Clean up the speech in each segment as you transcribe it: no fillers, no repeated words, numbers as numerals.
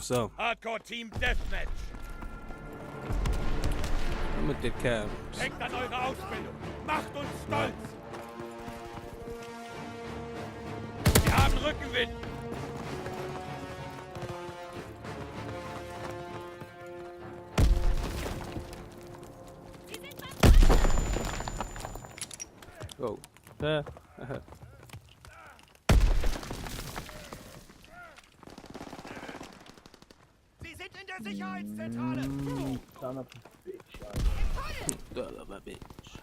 So. Hardcore Team Deathmatch. Mit den Camps. Denkt an eure Ausbildung. Macht uns stolz. Wir haben Rückenwind. Oh. Sie sind in der Sicherheitszentrale. Son of a bitch, Alter. Son of a bitch.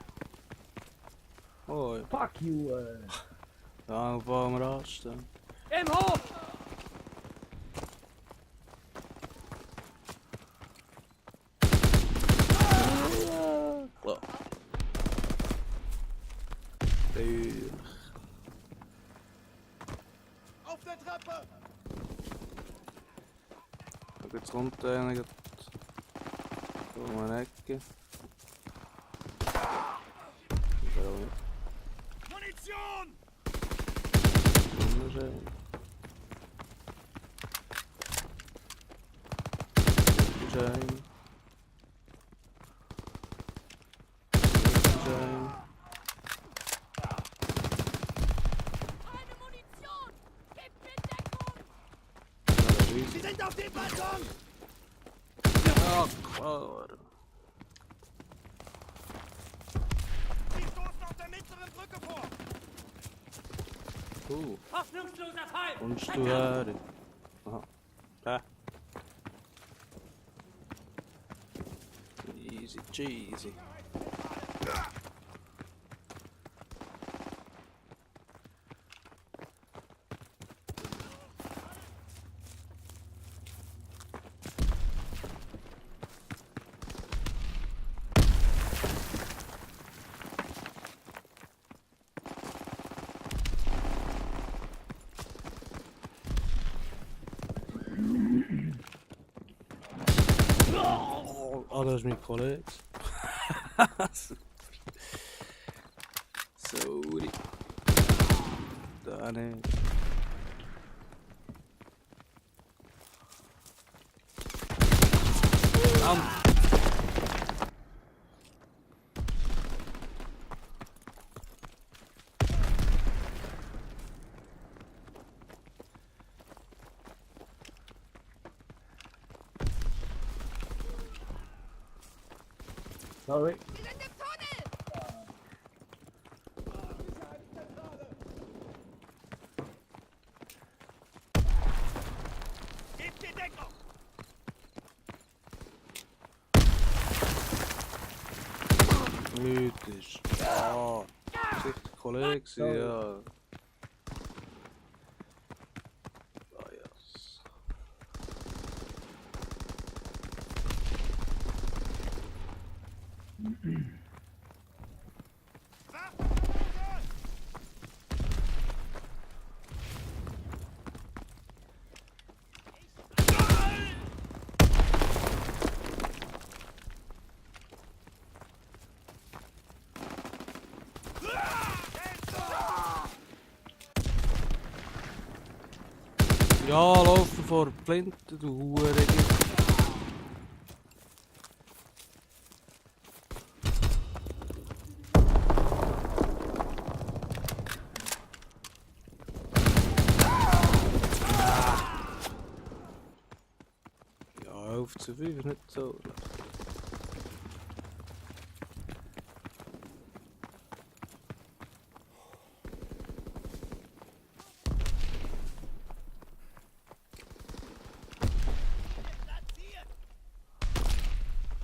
Oh, Fuck you, da fahren wir anstehen. Im Hof! Klar. Auf der Treppe. Da geht's runter, einer geht um eine Ecke. Munition. Wunderschön. Wunderschön. Wunderschön. Keine Munition! Gebt mir Deckung! Sie sind auf dem Balkon. Ja, klar. Sie stoßen auf der mittleren Brücke vor. Hoffnungsloser Fall! Kommst du her? Aha. Da. Easy cheesy. Oh, dat is mijn collega. Sorry. Daar nee. Sorry. Sie sind im Tunnel! Gebt mir Deckung. Mythisch. Ja. Zit collega's, ja. Ah, yes. Ja, laufen vor Flinte, du Hure. Ja, 11:5 ist nicht so.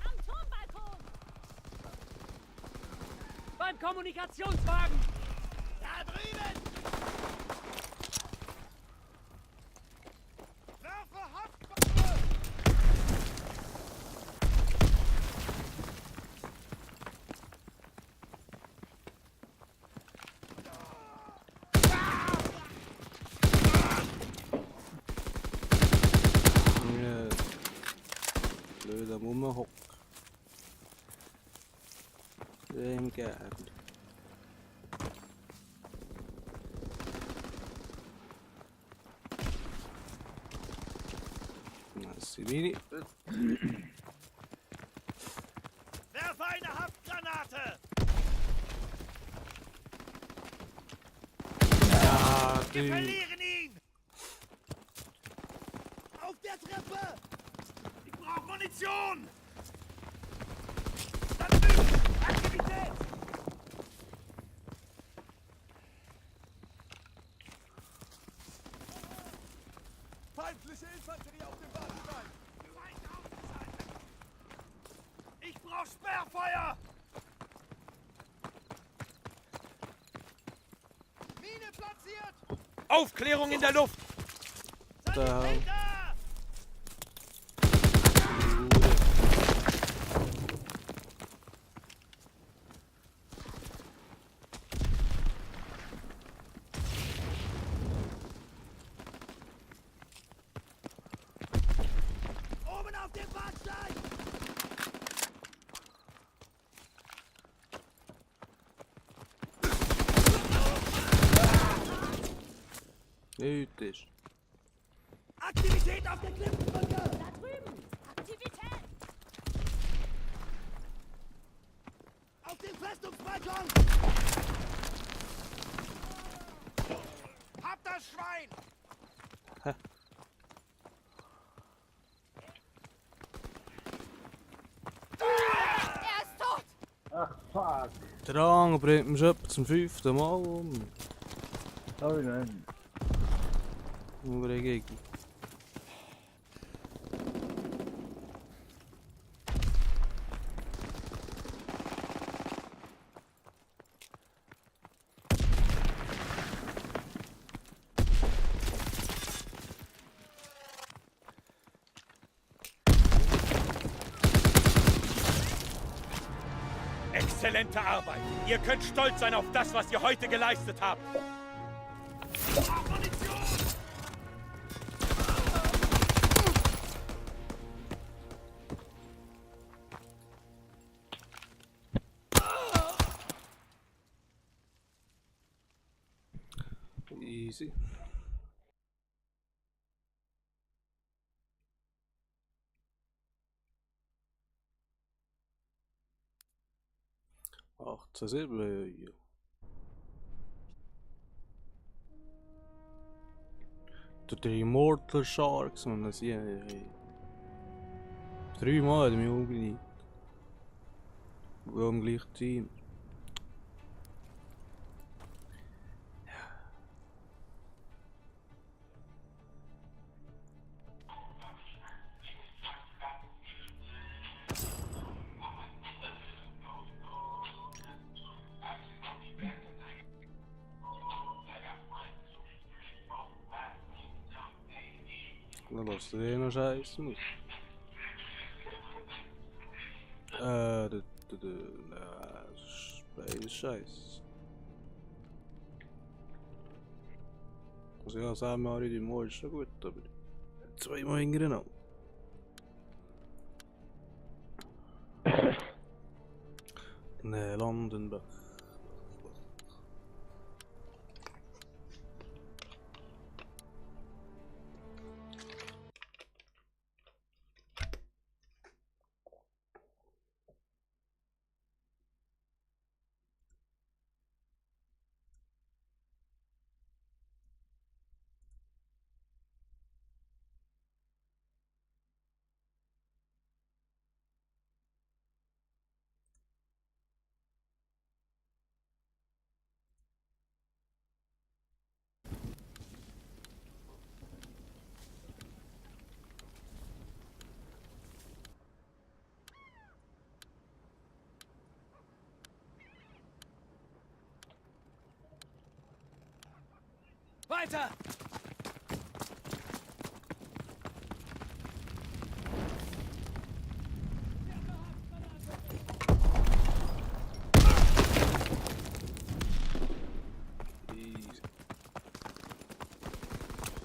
Am Turmbalkon! Beim Kommunikationswagen! Da drüben. Werfe Haftwaffe. Ja. Blöd am Rumhocken. Dem gern. Sibini. Werfe eine Haftgranate! Ja, Wir du. verlieren ihn! Auf der Treppe! Ich brauche Munition! Da drüben! Aktivität! Feindliche Infanterie auf dem Bahnsteig! Feind ausgeschaltet! Ich brauche Sperrfeuer! Mine platziert! Aufklärung in der Luft! Da. Sanitäter! Gute. Oben auf dem Bahnsteig! Nichts ist. Aktivität auf der Klippenbrücke! Da drüben! Aktivität! Auf dem Festungsbalkon! Hab das Schwein! Er ist tot! Ach, fuck. Drang bringt mich etwa zum 5. Mal um. Sorry, man. Nur ein Gegner. Exzellente Arbeit! Ihr könnt stolz sein auf das, was ihr heute geleistet habt! Munition! Easy. Ach, das ist hier. Der Immortal Sharks, man, das hier. 3 Mal hat er mich umgelegt. Und am gleichen Team. Dann lässt du den noch scheißen aus. Das ist beides scheiße. Also ja, sagen wir die Mal ist schon gut, aber 2 Mal hintereinander. Nee, Landenbach. Weiter! Easy.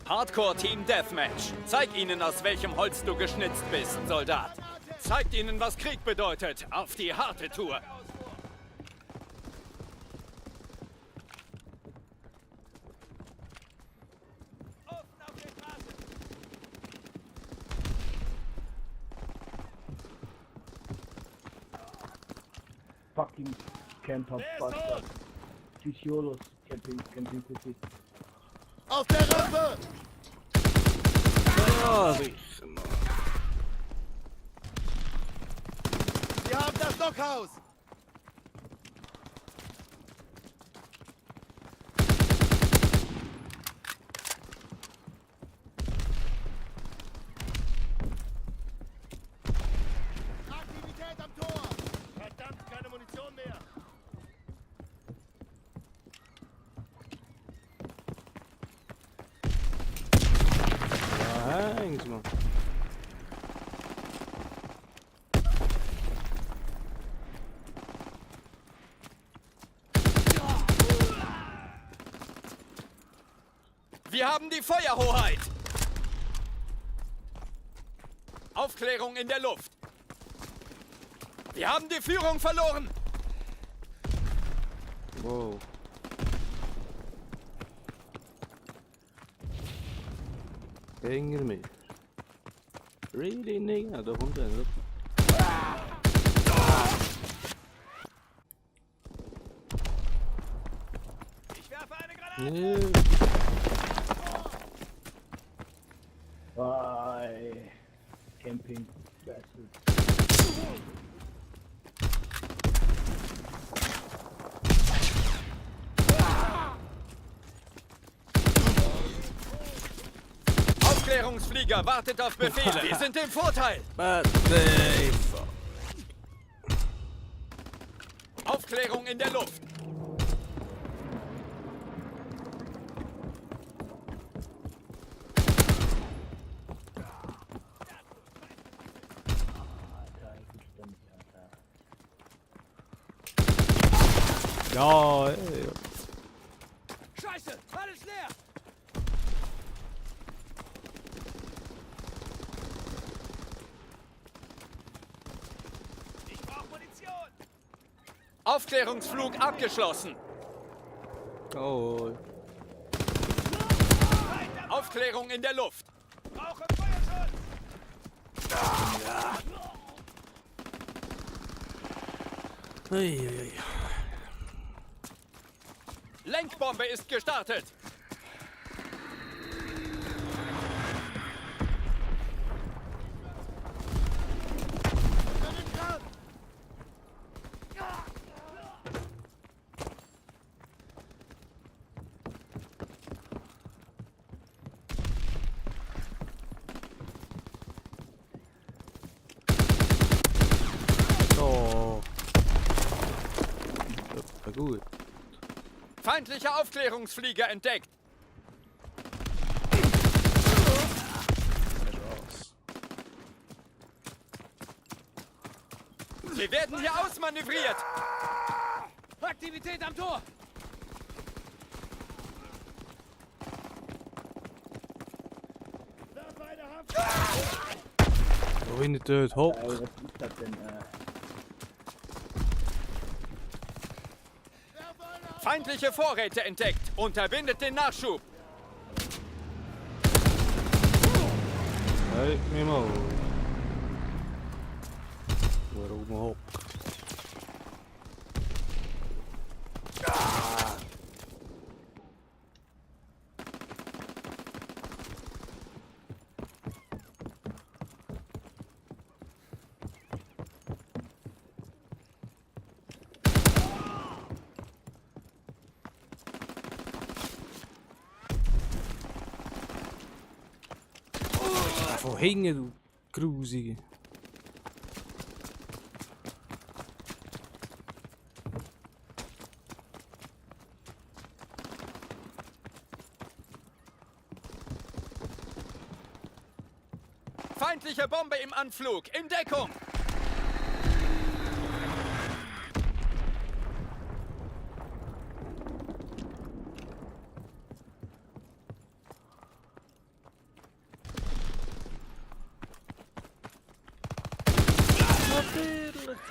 Hardcore Team Deathmatch. Zeig ihnen, aus welchem Holz du geschnitzt bist, Soldat. Zeig ihnen, was Krieg bedeutet. Auf die harte Tour. Offen auf der Straße! fucking camper bastard. Physiolos, camping Pussy. Auf der Rampe! Ja, sicher, Mann. Wir haben das Dockhaus! Aktivität am Tor! Verdammt, keine Munition mehr! Ja, häng's, Mann. Wir haben die Feuerhoheit. Aufklärung in der Luft. Wir haben die Führung verloren. Wow. Hänger mehr. Really, nigga? Da kommt einer. Ich werfe eine Granate! Nee. Bye. Camping bastard. Aufklärungsflieger wartet auf Befehle. Wir sind im Vorteil. But they fuck. Aufklärung in der Luft. Alter, ich gibt's doch nicht, Alter. Ja, ey. Scheiße, alles leer! Ich brauche Munition! Aufklärungsflug abgeschlossen. Oh. Aufklärung in der Luft. Brauche Feuerschutz! Ei. Lenkbombe ist gestartet. Oh. Das war gut. Feindlicher Aufklärungsflieger entdeckt. Sie werden hier ausmanövriert. Aktivität am Tor! Wohin dort hoch? Ey, was ist das denn? Feindliche Vorräte entdeckt. Unterbindet den Nachschub. Hey, mir mal. Warum hoch? Wo hängen, du Grusige? Feindliche Bombe im Anflug. In Deckung.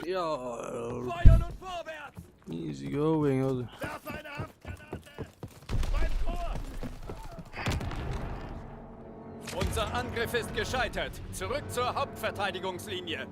Ja, Feuern und vorwärts! easy going, oder? Werfe eine Haftgranate! Beim Tor! Unser Angriff ist gescheitert. Zurück zur Hauptverteidigungslinie.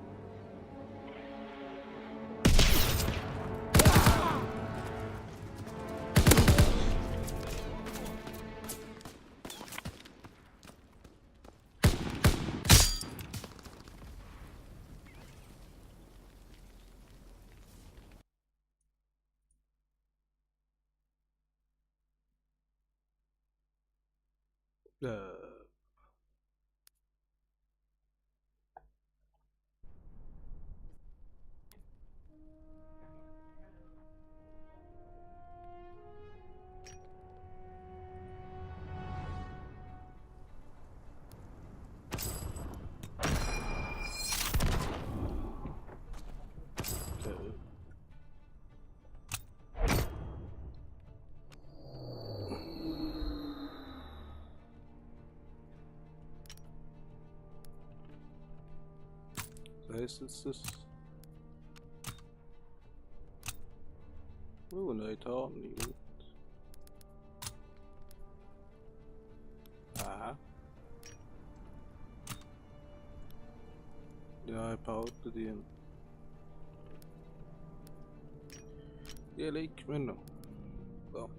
heißt jetzt das? Oh, nein, da nicht. Aha. Ja, ich behalte den. Die legt mir noch. So.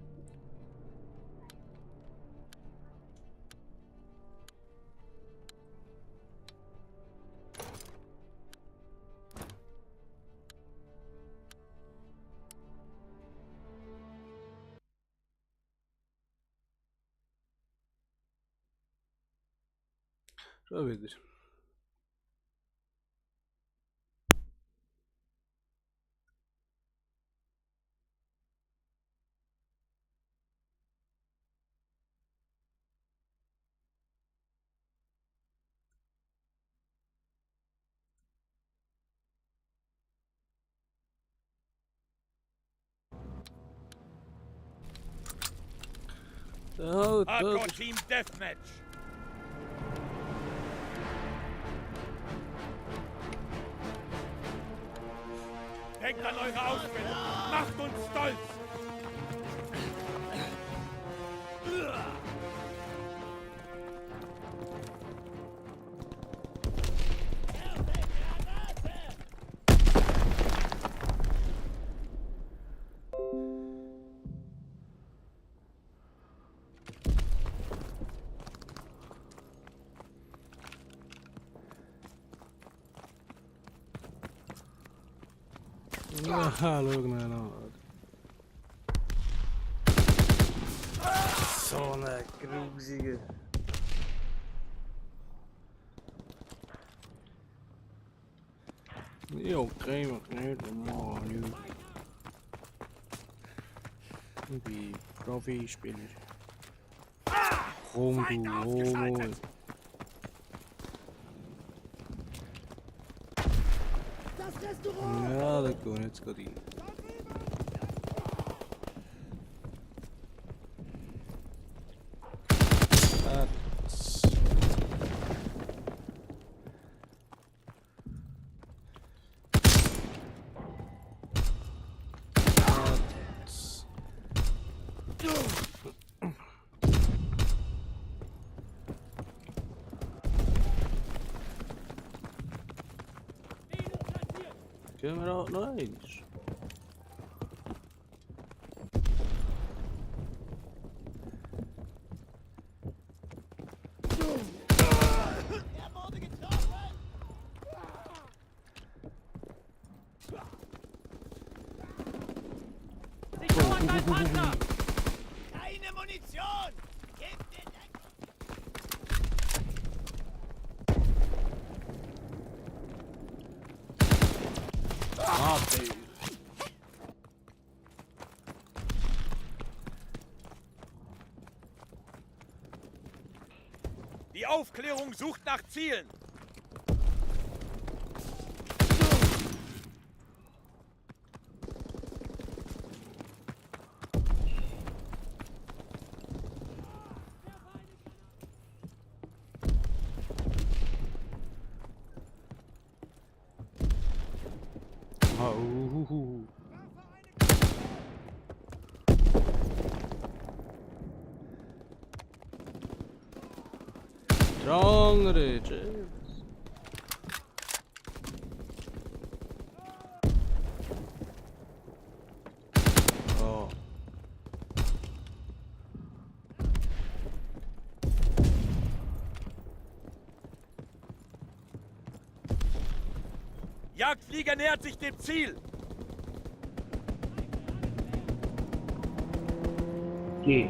Schon wieder. Oh, Hardcore Team Deathmatch. Denkt an eure Ausbildung. Macht uns stolz. Hallo, genau. So eine grusige. Ja, okay, mach nicht normal. Ich bin Profi-Spieler. Komm du, hol. Ja, da geht jetzt gerade rein. Gehen wir auch noch eins. Keine Munition! Gebt den Die Aufklärung sucht nach Zielen. Strongere, James. Oh. Jagdflieger nähert sich dem Ziel. Geh.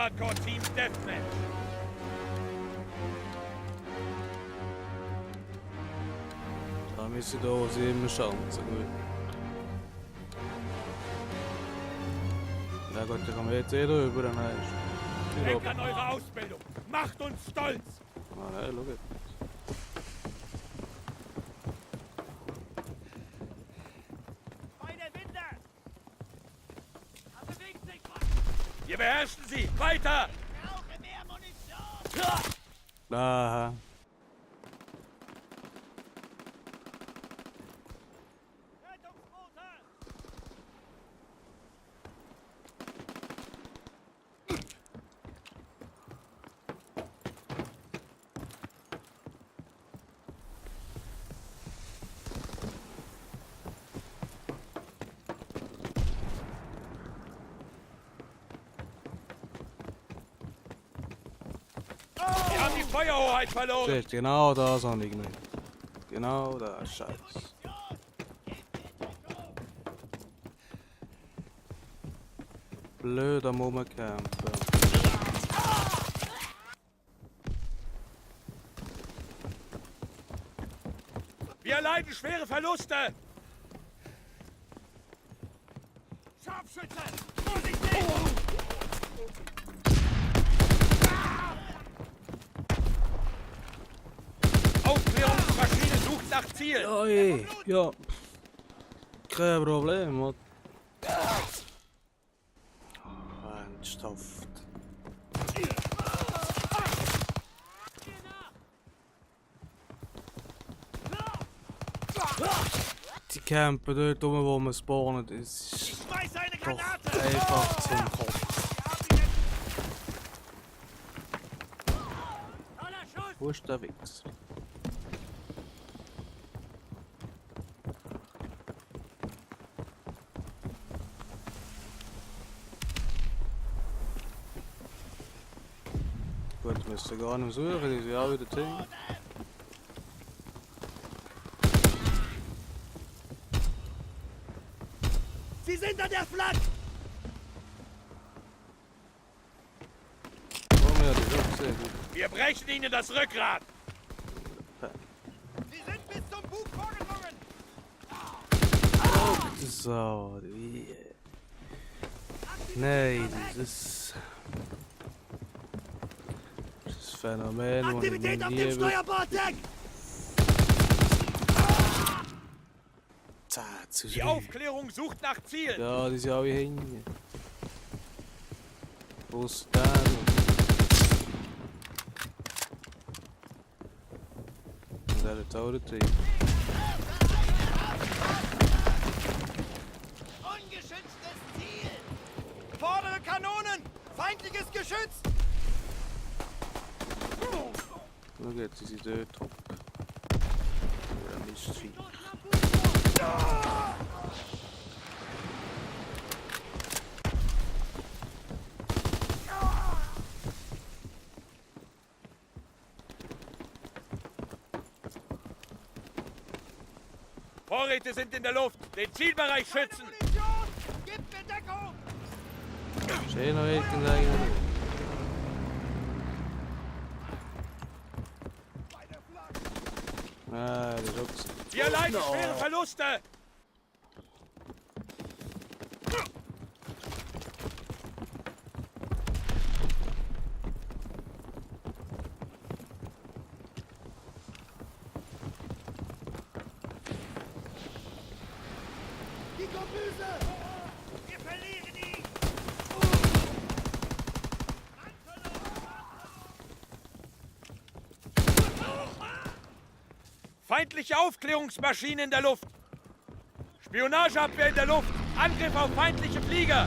Hardcore Team Deathmatch. Da müssen wir da immer Chancen. Gut. Ja gut, dann kann man jetzt jeder über den Heiß. Denkt an eure Ausbildung. Macht uns stolz. Ah, nein, schau jetzt. Bei der Winde! Wir beherrschen sie. Weiter. Brauche mehr Munition! Aha. Rettungsboote! Wir haben die Feuerhoheit verloren. Siehst du, genau das habe ich nicht. Genau das, Scheiße. Blöd am Rumkämpfen. Wir erleiden schwere Verluste. Scharfschütze! Vorsichtig! Aufklärungsmaschine sucht nach Ziel. Oi, ja. Kein Problem, oder? Ernsthaft. Die campen dort rum, wo wir spawnen, das ist Schmeiß eine doch Granate! einfach zum Kopf. Toller Schuss! Wo ist der Witz? Gut, müssen gar nicht suchen, die sind auch wieder Ding. Sie sind an der Flank! Oh, ja, die ist auch sehr gut. Wir brechen ihnen das Rückgrat. Sie sind bis zum Bug vorgedrungen! So, wie. Nein, dieses Phänomen, das ich Aktivität auf dem liebe. Steuerborddeck! Zu Die Aufklärung sucht nach Ziel. Ja, die sind alle hinten. Wo ist der? Und der hat auch den Trieb. Ungeschütztes Ziel! Vordere Kanonen! Feindliches Geschütz! Schau jetzt, sie sind dort hocken. Ja, Mistvieh. Vorräte sind in der Luft. Den Zielbereich schützen. Munition! Gib mir Deckung! Schön noch irgendeiner. Ah, der Rucks. Wir erleiden schwere Verluste. Die Kombüse! Wir verlieren ihn! Feindliche Aufklärungsmaschine in der Luft. Spionageabwehr in der Luft. Angriff auf feindliche Flieger.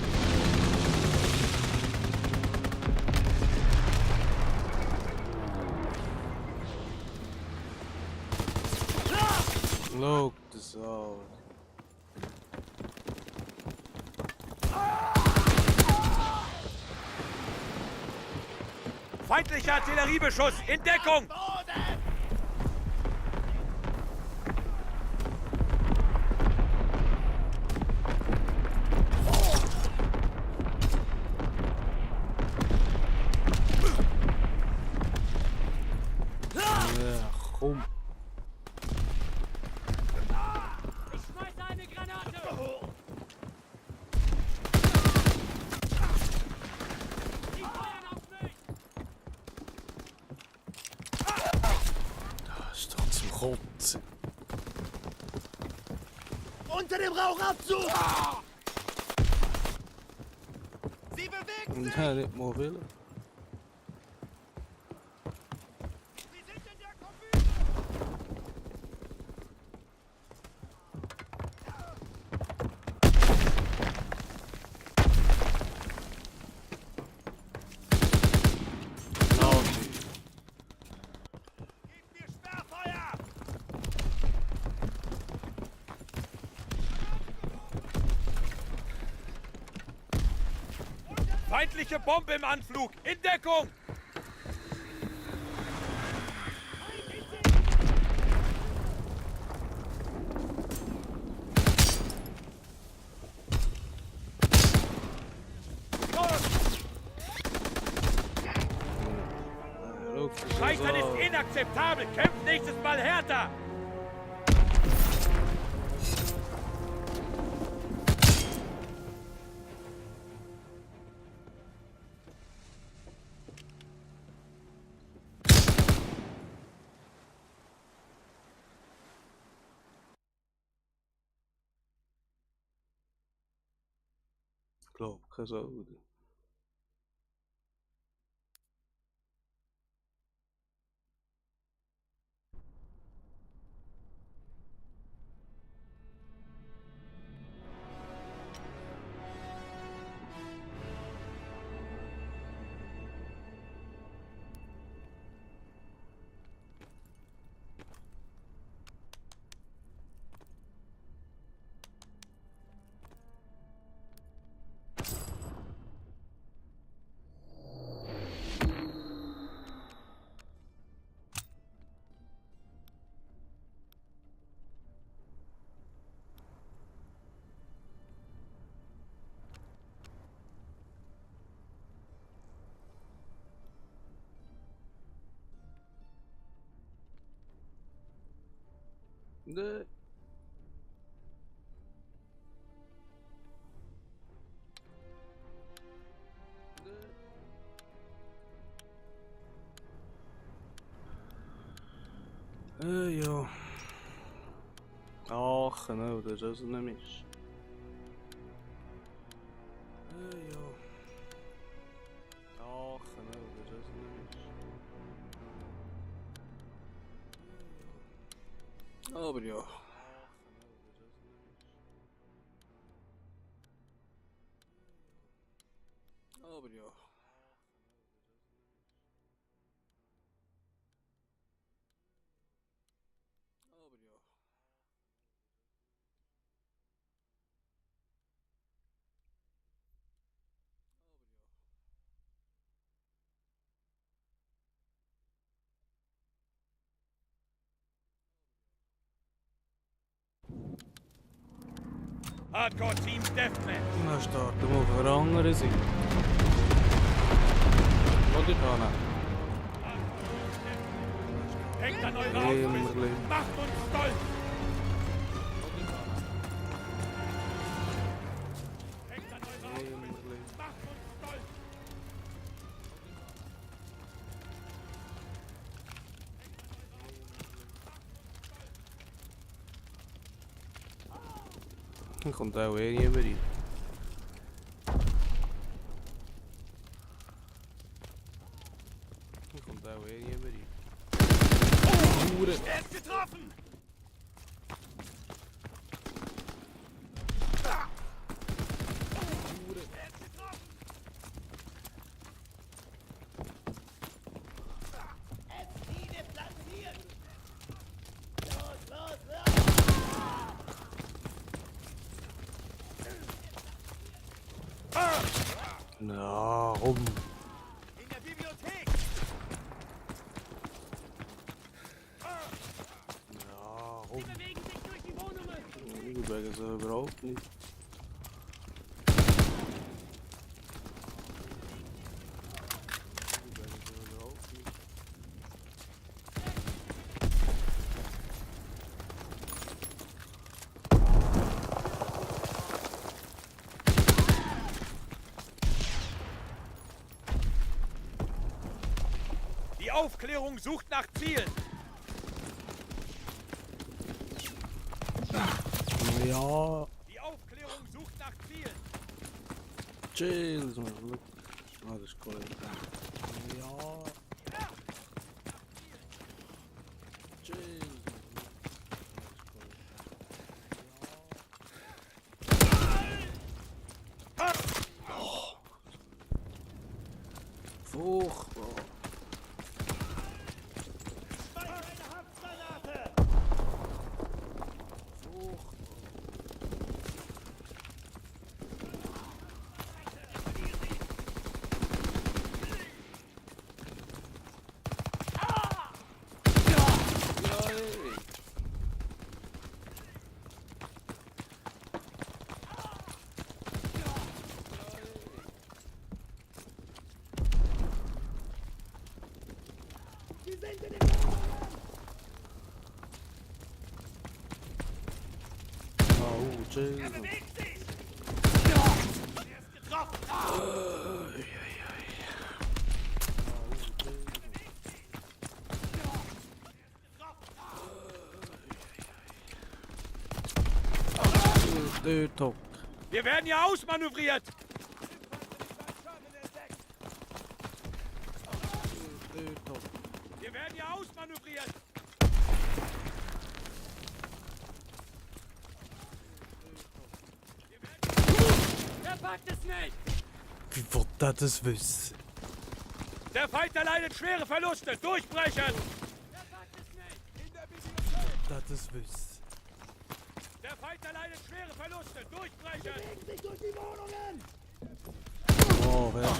Look this out. Feindlicher Artilleriebeschuss in Deckung. Unter dem Rauchabzug! Sie bewegen sich! Ja, nicht mal will. Sie sind in der Kombüse! Gebt mir Sperrfeuer! Feindliche Bombe im Anflug! In Deckung! Scheitern ist inakzeptabel! Kämpft nächstes Mal härter! Ich glaube, keine Sau. Ne. Ja. Ach, nou, dat is het niet mis. Ja. Ach, nou, dat is het niet mis. Aber ja. Aber ja. Aber ja. Hardcore Team Deathmatch! Dan starten we voor andere zin. Wat dit gaan? Hängt an eurer Ausrüstung! Macht uns stolz! Hängt an eurer Ausrüstung! Macht uns stolz! Dan komt daar weer niet meer in. Dan komt daar weer niet meer in. Hoeren. Er ist getroffen! Er ist getroffen! Ziele platziert! Los, los, los! Nou, rum. In der Bibliothek! Ja, rum. Bewegen sich durch die Wohnungen. Die Berge zijn überhaupt niet. Die Berge zijn überhaupt niet. Die Aufklärung sucht nach Zielen! Ja, Die Aufklärung sucht nach Zielen. chill. Das ist cool. Ja. Chill. Furchtbar. Oh, chill. Top. Wir werden hier ausmanövriert. Wir werden hier ausmanövriert. Er packt es nicht. Wie wird er das wissen? Der Feind erleidet schwere Verluste. Durchbrechen. Er packt es nicht. Er das wissen. Der Feind erleidet schwere Verluste. Durchbrechen. Oh, wer?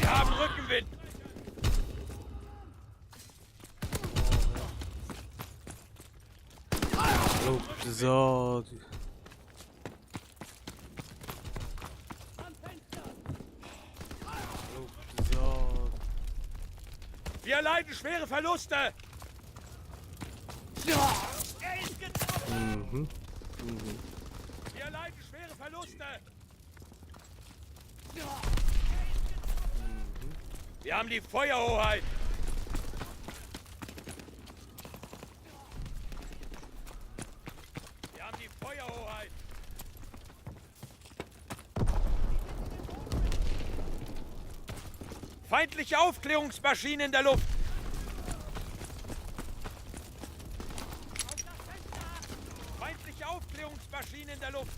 Wir haben Rückenwind. Oh, so. Wir erleiden schwere Verluste. Mhm. Wir erleiden schwere Verluste. Wir haben die Feuerhoheit. Wir haben die Feuerhoheit. Feindliche Aufklärungsmaschine in der Luft. Feindliche Aufklärungsmaschine in der Luft.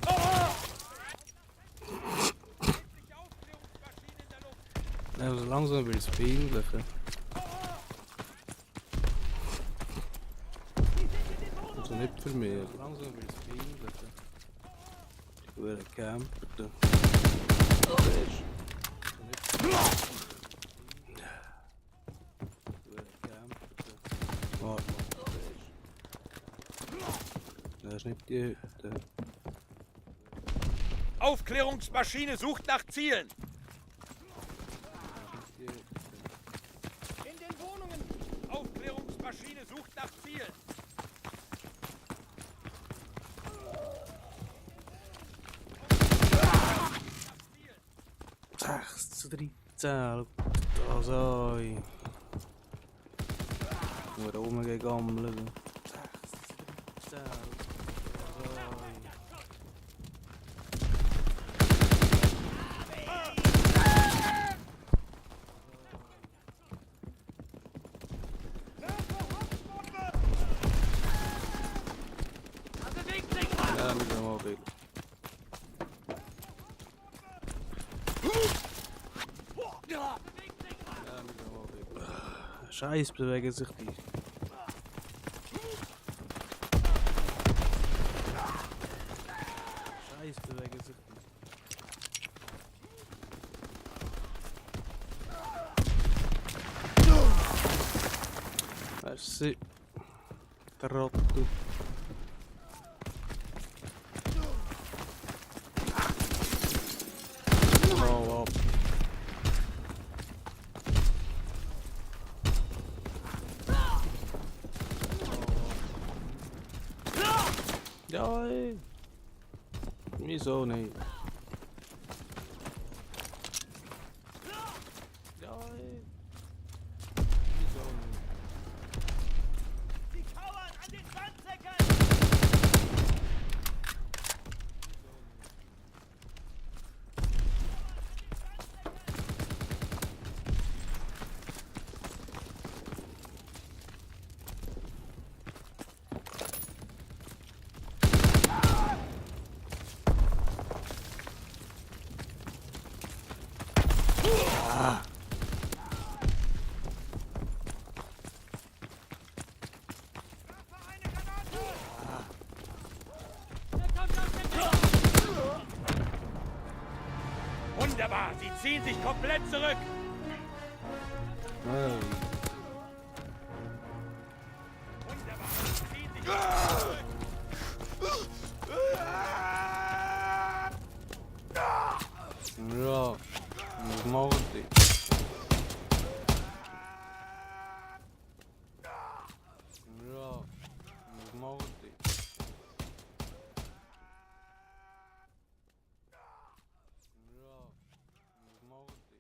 Oh! Feindliche Aufklärungsmaschine in der Luft. Ja, so langsam will es peinlichen. Also nicht für mich. So langsam will es peinlichen. Ich will campen. Warte mal. Das ist nicht die Hütte. Aufklärungsmaschine sucht nach Zielen. In den Wohnungen! Aufklärungsmaschine sucht nach Zielen. Ach, zu 13. Da sei. Nur da oben gegammelt. Ja, mit dem Mobil. Scheiß bewegen sich die. Scheiß bewegen sich die. Merci. Trottel. Hau ab. Ja, ey. Wieso nicht? Ja, ey. Wieso nicht? Sie ziehen sich komplett zurück. Ähm, Wunderbar. Sie ziehen sich komplett zurück. ja, was machen die? Ja, was machen die? Ja, was machen die?